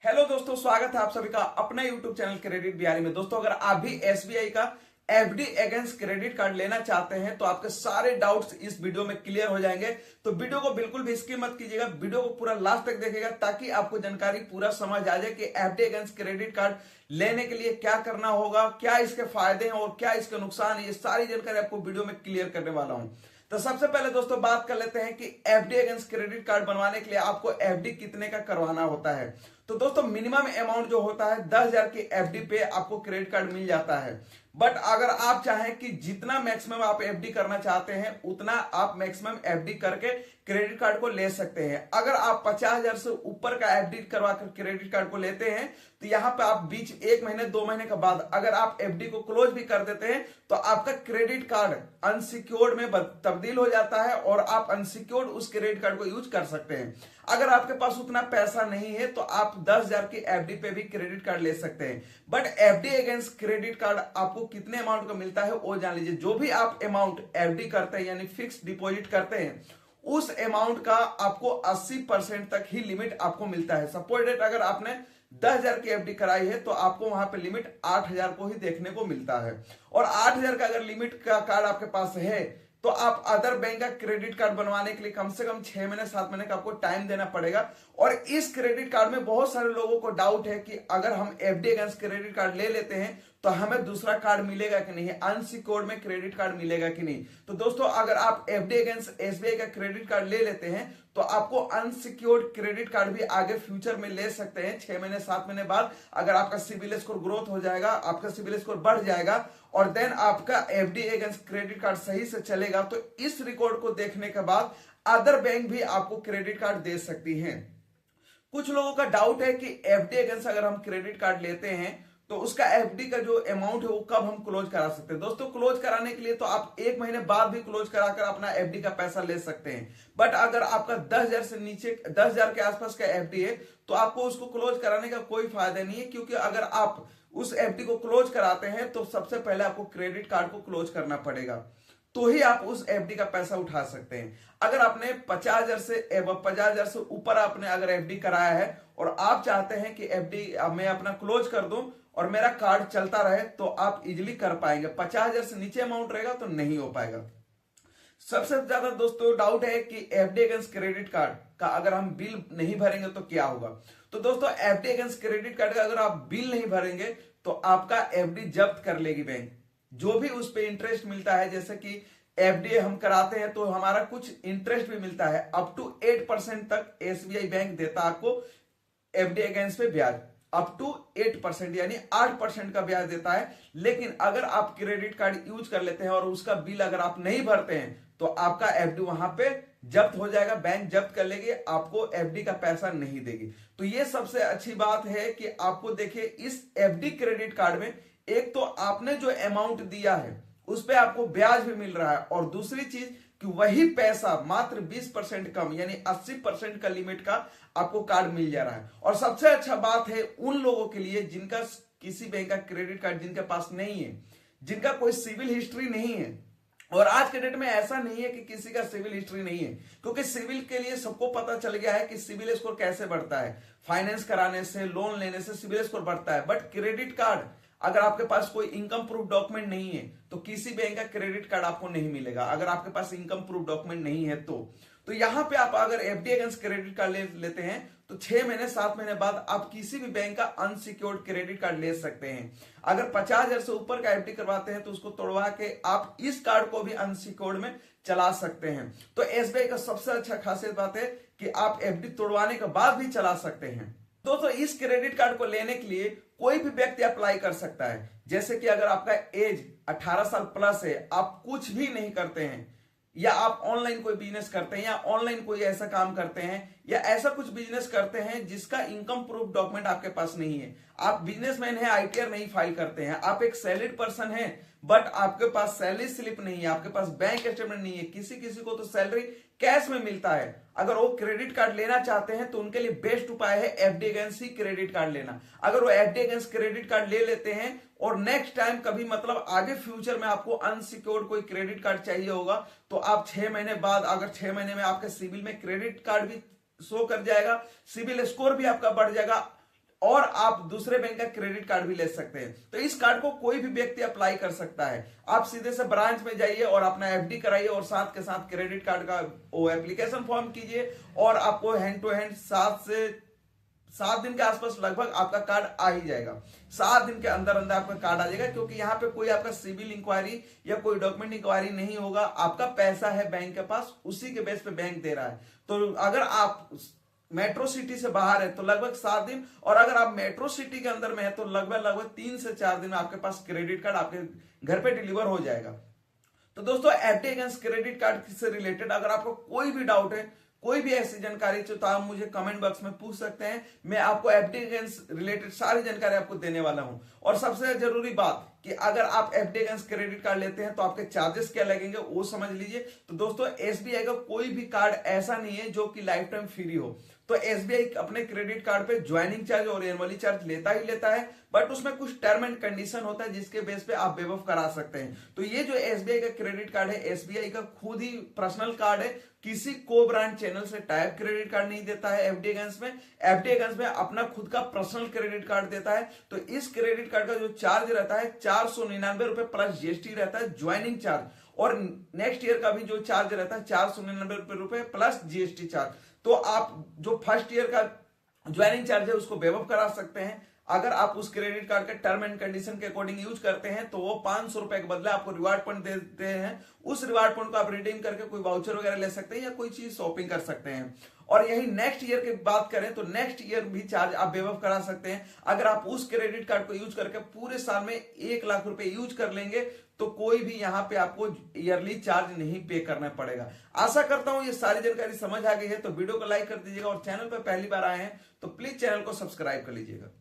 Hello दोस्तों, स्वागत है आप सभी का अपना यूट्यूब चैनल क्रेडिट बिहारी में। दोस्तों, अगर आप भी एसबीआई का एफडी अगेंस्ट क्रेडिट कार्ड लेना चाहते हैं तो आपके सारे डाउट्स इस वीडियो में क्लियर हो जाएंगे। तो वीडियो को बिल्कुल भी स्किप मत कीजिएगा, वीडियो को पूरा लास्ट तक देखिएगा ताकि आपको जानकारी पूरा समझ आ जाए कि एफडी अगेंस्ट क्रेडिट कार्ड लेने के लिए क्या करना होगा, क्या इसके फायदे हैं और क्या इसके नुकसान है। ये सारी जानकारी आपको वीडियो में क्लियर करने वाला हूं। तो सबसे पहले दोस्तों बात कर लेते हैं कि एफडी अगेंस्ट क्रेडिट कार्ड बनवाने के लिए आपको एफडी कितने का करवाना होता है। तो दोस्तों मिनिमम अमाउंट जो होता है 10,000 की एफडी पे आपको क्रेडिट कार्ड मिल जाता है। बट अगर आप चाहें कि जितना मैक्सिमम आप एफडी करना चाहते हैं उतना आप मैक्सिमम एफडी करके क्रेडिट कार्ड को ले सकते हैं। अगर आप 50,000 से ऊपर का एफडी करवाकर क्रेडिट कार्ड को लेते हैं तो यहां पे आप बीच 1 महीने 2 महीने के बाद अगर आप एफडी को क्लोज भी कर देते हैं तो आपका क्रेडिट कार्ड अनसिक्योर्ड में तब्दील हो जाता है और आप अनसिक्योर्ड उस क्रेडिट कार्ड को यूज कर सकते हैं। अगर आपके पास उतना पैसा नहीं है तो आप 10,000 की एफडी पे भी क्रेडिट कार्ड ले सकते हैं। But FD against credit card आपको कितने अमाउंट का मिलता है वो जान लीजिए। जो भी आप अमाउंट एफडी करते हैं यानी फिक्स डिपॉजिट करते हैं उस अमाउंट का आपको 80% तक ही लिमिट आपको मिलता है। सपोज डेट अगर आपने 10,000 की एफडी कराई है तो आपको वहां पे लिमिट 8,000 को ही देखने को मिलता है। और 8,000 का अगर लिमिट का कार्ड आपके पास है तो आप अदर बैंक का क्रेडिट कार्ड बनवाने के लिए कम से कम 6 महीने 7 महीने का आपको टाइम देना पड़ेगा। और इस क्रेडिट कार्ड में बहुत सारे लोगों को डाउट है कि अगर हम एफडी अगेंस्ट क्रेडिट कार्ड ले लेते हैं तो हमें दूसरा कार्ड मिलेगा कि नहीं, अनसिक्योर्ड में क्रेडिट कार्ड मिलेगा कि नहीं। तो दोस्तों अगर आप एफडी अगेंस्ट एसबीआई का क्रेडिट कार्ड ले लेते हैं तो आपको अनसिक्योर्ड क्रेडिट कार्ड भी आगे फ्यूचर में ले सकते हैं 6 महीने 7 महीने बाद। अगर आपका सिबिल स्कोर ग्रोथ हो जाएगा, आपका सिबिल स्कोर बढ़ जाएगा और देन आपका एफडी अगेंस्ट क्रेडिट कार्ड सही से चलेगा तो इस रिकॉर्ड को देखने के बाद अदर बैंक भी आपको क्रेडिट कार्ड दे सकती हैं। कुछ लोगों का डाउट है कि एफडी अगेंस्ट अगर हम क्रेडिट कार्ड लेते हैं तो उसका एफडी का जो अमाउंट है वो कब हम क्लोज करा सकते हैं। दोस्तों क्लोज कराने के लिए तो आप 1 महीने बाद भी क्लोज कराकर अपना एफडी का पैसा ले सकते हैं। बट अगर आपका 10,000 से नीचे 10,000 के आसपास का एफडी है तो आपको उसको क्लोज कराने का कोई फायदा नहीं है, क्योंकि अगर आप उस एफडी को क्लोज कराते हैं तो सबसे पहले आपको क्रेडिट कार्ड को क्लोज करना पड़ेगा तो ही आप उस एफडी का पैसा उठा सकते हैं। अगर आपने 50,000 से ऊपर आपने अगर एफडी कराया है और आप चाहते हैं कि एफडी मैं अपना क्लोज कर दूं और मेरा कार्ड चलता रहे तो आप इजिली कर पाएंगे। 50,000 से नीचे अमाउंट रहेगा तो नहीं हो पाएगा। सबसे ज्यादा दोस्तों डाउट है कि एफडी अगेंस्ट क्रेडिट कार्ड का अगर हम बिल नहीं भरेंगे तो क्या होगा। तो दोस्तों एफडी अगेंस्ट क्रेडिट कार्ड का अगर आप बिल नहीं भरेंगे तो आपका एफडी जब्त कर लेगी बैंक। जो भी उस पे इंटरेस्ट मिलता है, जैसे कि एफडी हम कराते हैं तो हमारा कुछ इंटरेस्ट भी मिलता है, अप टू 8% तक एसबीआई बैंक देता है आपको एफडी अगेंस्ट पे ब्याज, अप टू 8% यानी 8% का ब्याज देता है। लेकिन अगर आप क्रेडिट कार्ड यूज कर लेते हैं और उसका बिल अगर आप नहीं भरते हैं तो आपका एफडी वहां पे जब्त हो जाएगा, बैंक जब्त कर लेगी, आपको एफडी का पैसा नहीं देगी। तो ये सबसे अच्छी बात है कि आपको देखिए इस एफडी क्रेडिट कार्ड में एक तो आपने जो अमाउंट दिया है उस पे आपको ब्याज भी मिल रहा है और दूसरी चीज कि वही पैसा मात्र 20% कम यानी 80% का लिमिट का आपको कार्ड मिल जा रहा है। और सबसे अच्छा बात है उन लोगों के लिए जिनका किसी बैंक का क्रेडिट कार्ड जिनके पास नहीं है, जिनका कोई सिविल हिस्ट्री नहीं है। और आज के डेट में ऐसा नहीं है कि किसी का सिविल हिस्ट्री नहीं है, क्योंकि सिविल के लिए सबको पता चल गया है कि सिविल स्कोर कैसे बढ़ता है। फाइनेंस कराने से, लोन लेने से सिविल स्कोर बढ़ता है। बट क्रेडिट कार्ड अगर आपके पास कोई इनकम प्रूफ डॉक्यूमेंट नहीं है तो किसी बैंक का क्रेडिट कार्ड आपको नहीं मिलेगा, अगर आपके पास इनकम प्रूफ डॉक्यूमेंट नहीं है तो यहां पे आप अगर एफडी अगेंस्ट क्रेडिट कार्ड लेते हैं तो 6 महीने 7 महीने बाद आप किसी भी बैंक का अनसिक्योर्ड क्रेडिट कार्ड ले सकते हैं। अगर 50,000 से ऊपर का एफडी करवाते हैं तो उसको तोड़वा के आप इस कार्ड को भी अनसिक्योर्ड में चला सकते हैं। तो एसबीआई का सबसे अच्छा खासियत बात है कि आप एफडी तोड़वाने के बाद भी चला सकते हैं। दोस्तों इस क्रेडिट कार्ड को लेने के लिए कोई भी व्यक्ति अप्लाई कर सकता है। जैसे कि अगर आपका एज 18 साल प्लस है, आप कुछ भी नहीं करते हैं या आप ऑनलाइन कोई बिजनेस करते हैं या ऑनलाइन कोई ऐसा काम करते हैं या ऐसा कुछ बिजनेस करते हैं जिसका इनकम प्रूफ डॉक्यूमेंट आपके पास नहीं है, आप बिजनेसमैन हैं, आईटीआर नहीं फाइल करते हैं, आप एक सैलरीड पर्सन हैं बट आपके पास सैलरी स्लिप नहीं है, आपके पास बैंक स्टेटमेंट नहीं है, किसी किसी को तो सैलरी कैश में मिलता है। अगर वो क्रेडिट कार्ड लेना चाहते हैं तो उनके लिए बेस्ट उपाय है एफडी अगेंस्ट ही क्रेडिट कार्ड लेना। अगर वो एफडी अगेंस्ट क्रेडिट कार्ड ले लेते हैं और नेक्स्ट टाइम कभी मतलब आगे फ्यूचर में आपको अनसिक्योर्ड कोई क्रेडिट कार्ड चाहिए होगा तो आप 6 महीने बाद अगर 6 महीने में आपके सिविल में क्रेडिट कार्ड भी शो कर जाएगा, सिविल स्कोर भी आपका बढ़ जाएगा और आप दूसरे बैंक का क्रेडिट कार्ड भी ले सकते हैं। तो इस कार्ड को कोई भी व्यक्ति अप्लाई कर सकता है। आप सीधे से ब्रांच में जाइए और अपना एफडी कराइए और साथ के साथ क्रेडिट कार्ड का वो एप्लीकेशन फॉर्म कीजिए और आपको हैंड टू हैंड 7 दिन के आसपास लगभग आपका कार्ड आ ही जाएगा। 7 दिन के अंदर अंदर आपका कार्ड आ जाएगा, क्योंकि यहाँ पे कोई आपका सिविल इंक्वायरी या कोई डॉक्यूमेंट इंक्वायरी नहीं होगा। आपका पैसा है बैंक के पास, उसी के बेस पे बैंक दे रहा है। तो अगर आप मेट्रो सिटी से बाहर है तो लगभग 7 दिन, और अगर आप मेट्रो सिटी के अंदर में है तो लगभग 3 से 4 दिन में आपके पास क्रेडिट कार्ड आपके घर पे डिलीवर हो जाएगा। तो दोस्तों, एफडी अगेंस्ट क्रेडिट कार्ड से रिलेटेड अगर आपको कोई भी डाउट है, कोई भी ऐसी जानकारी चाहिए तो आप मुझे कमेंट बॉक्स में पूछ सकते हैं। मैं आपको एफडी अगेंस्ट रिलेटेड सारी जानकारी आपको देने वाला हूं। और सबसे जरूरी बात कि अगर आप एफडी अगेंस्ट क्रेडिट कार्ड लेते हैं तो आपके चार्जेस क्या लगेंगे वो समझ लीजिए। तो दोस्तों, एसबीआई का कोई भी कार्ड ऐसा नहीं है जो कि लाइफ टाइम फ्री हो। तो एसबीआई अपने क्रेडिट कार्ड पे ज्वाइनिंग चार्ज और एनुअली चार्ज लेता ही लेता है, बट उसमें कुछ टर्म एंड कंडीशन होता है जिसके बेस पे आप वेव ऑफ करा सकते हैं। तो ये जो एसबीआई का क्रेडिट कार्ड है, एसबीआई का खुद ही पर्सनल कार्ड है, किसी को ब्रांड चैनल से टाइप क्रेडिट कार्ड नहीं देता है एफडी अगेंस्ट में। एफडी अगेंस्ट में अपना खुद का पर्सनल क्रेडिट कार्ड देता है। तो इस क्रेडिट कार्ड का जो चार्ज रहता है 499 रुपए प्लस जीएसटी रहता है ज्वाइनिंग चार्ज, और नेक्स्ट ईयर का भी जो चार्ज रहता है 499 रुपए प्लस जीएसटी चार्ज। तो आप जो फर्स्ट ईयर का ज्वाइनिंग चार्ज है उसको वेव ऑफ करा सकते हैं। अगर आप उस क्रेडिट कार्ड के टर्म एंड कंडीशन के अकॉर्डिंग यूज करते हैं तो वो 500 रुपए के बदले आपको रिवार्ड पॉइंट देते हैं। उस रिवार्ड पॉइंट को आप रिडीम करके कोई वाउचर वगैरह ले सकते हैं या कोई चीज शॉपिंग कर सकते हैं। और यही नेक्स्ट ईयर की बात करें तो नेक्स्ट ईयर भी चार्ज आप वेव ऑफ करा सकते हैं। अगर आप उस क्रेडिट कार्ड को यूज करके पूरे साल में 1 लाख रुपए यूज कर लेंगे तो कोई भी यहां पे आपको ईयरली चार्ज नहीं पे करना पड़ेगा। आशा करता हूं ये सारी जानकारी समझ आ गई है। तो वीडियो को लाइक कर दीजिएगा और चैनल पर पहली बार आए हैं तो प्लीज चैनल को सब्सक्राइब कर लीजिएगा।